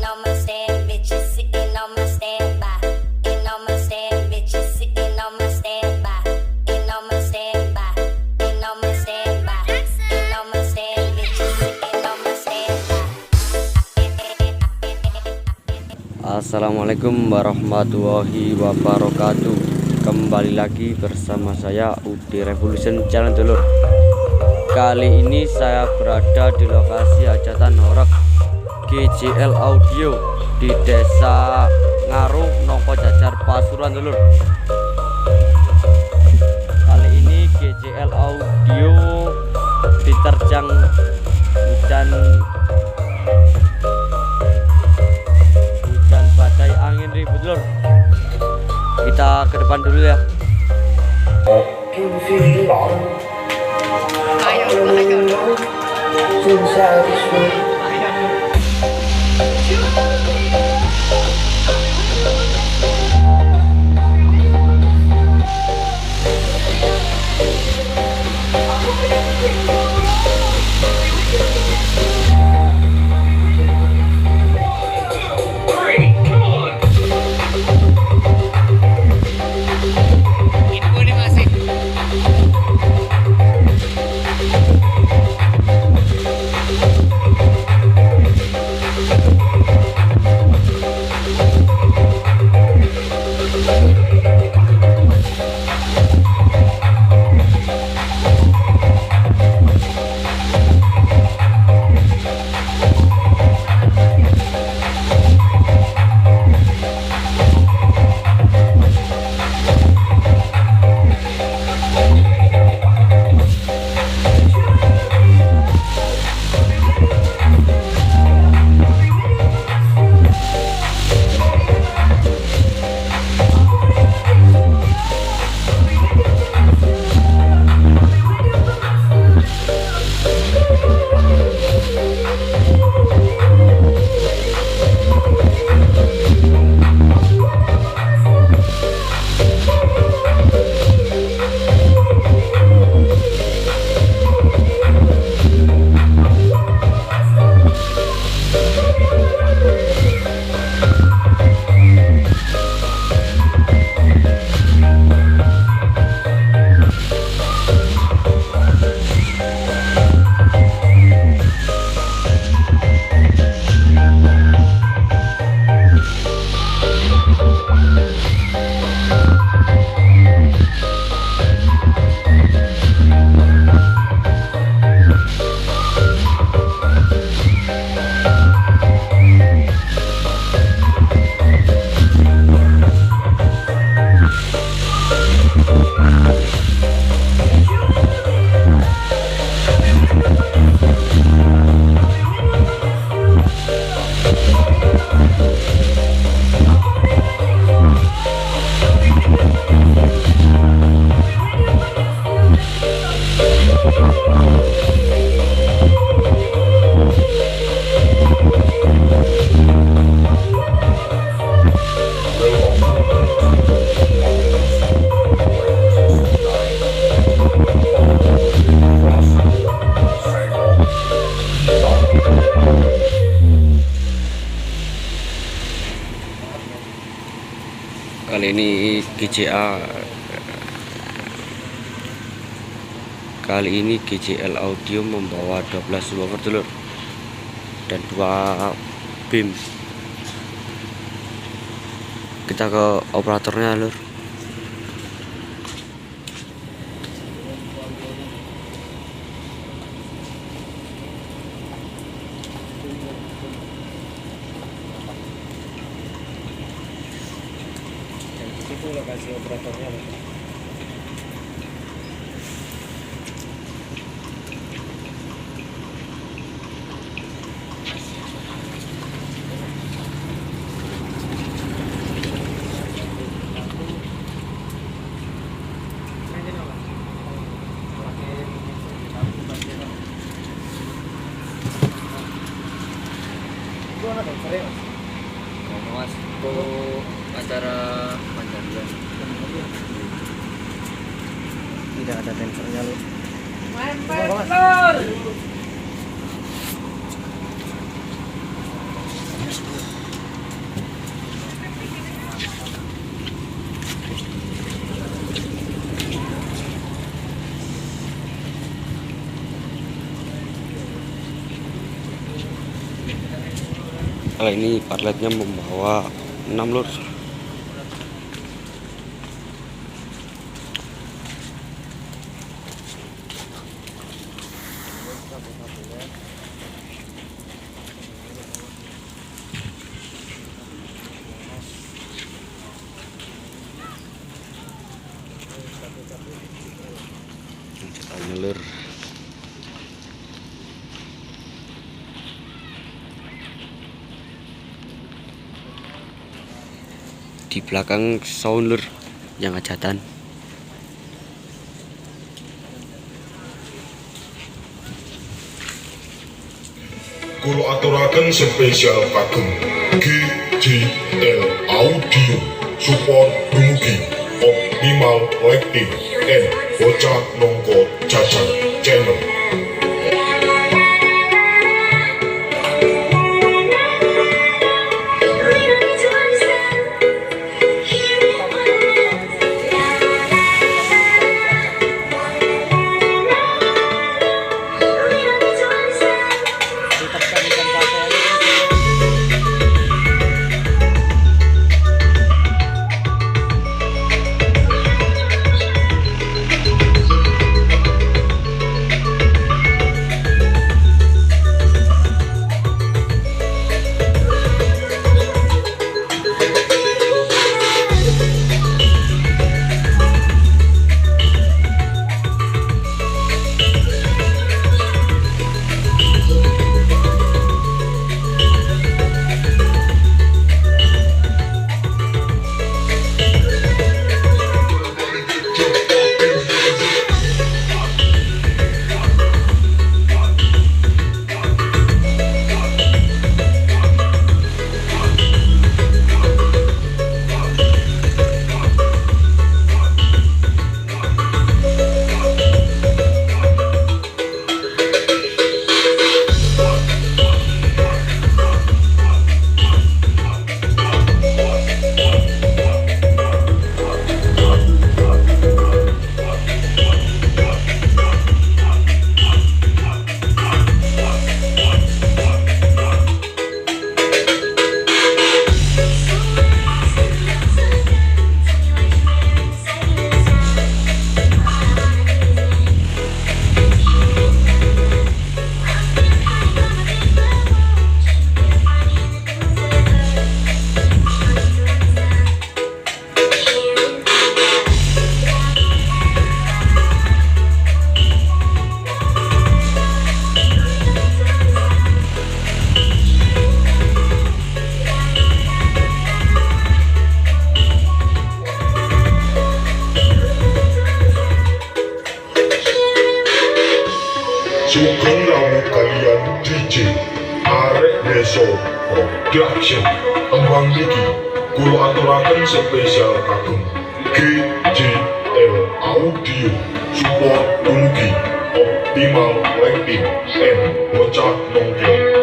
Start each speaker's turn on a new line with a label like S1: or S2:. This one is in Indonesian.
S1: on my stand, bitches sitting on my standby. In on my stand, bitches sitting on my standby. In on my standby. In on my standby. In on my stand, bitches sitting on my standby.
S2: Assalamualaikum warahmatullahi wabarakatuh. Kembali lagi bersama saya Udi Revolution Channel dulur. Kali ini saya berada di lokasi hajatan horor GJL audio di desa Ngaruh, Nongko Jajar, Pasuruan dulur. Kali ini GJL audio diterjang hujan badai, angin, ribut dulur. Kita ke depan dulu ya. Kali ini GJL audio membawa 12 subwoofer dulur dan 2 beam. Kita ke operatornya lur.
S3: Itu lokasi operatornya.
S2: Mas, untuk acara Panjangnya
S3: Tidak ada tensornya lu.
S1: Main
S2: Kali ini parletnya membawa 6 lur. Ceritanya lur. Di belakang sound lur yang hajatan.
S4: Kulo aturaken spesial kagem GJL audio support dumugi optimal lighting and bocah nongko jajan channel. Sugeng rawuh kalian DJ arek desa production tembang niki kulo aturaken spesial kagem GJL audio support dumugi optimal lighting and bocah nongko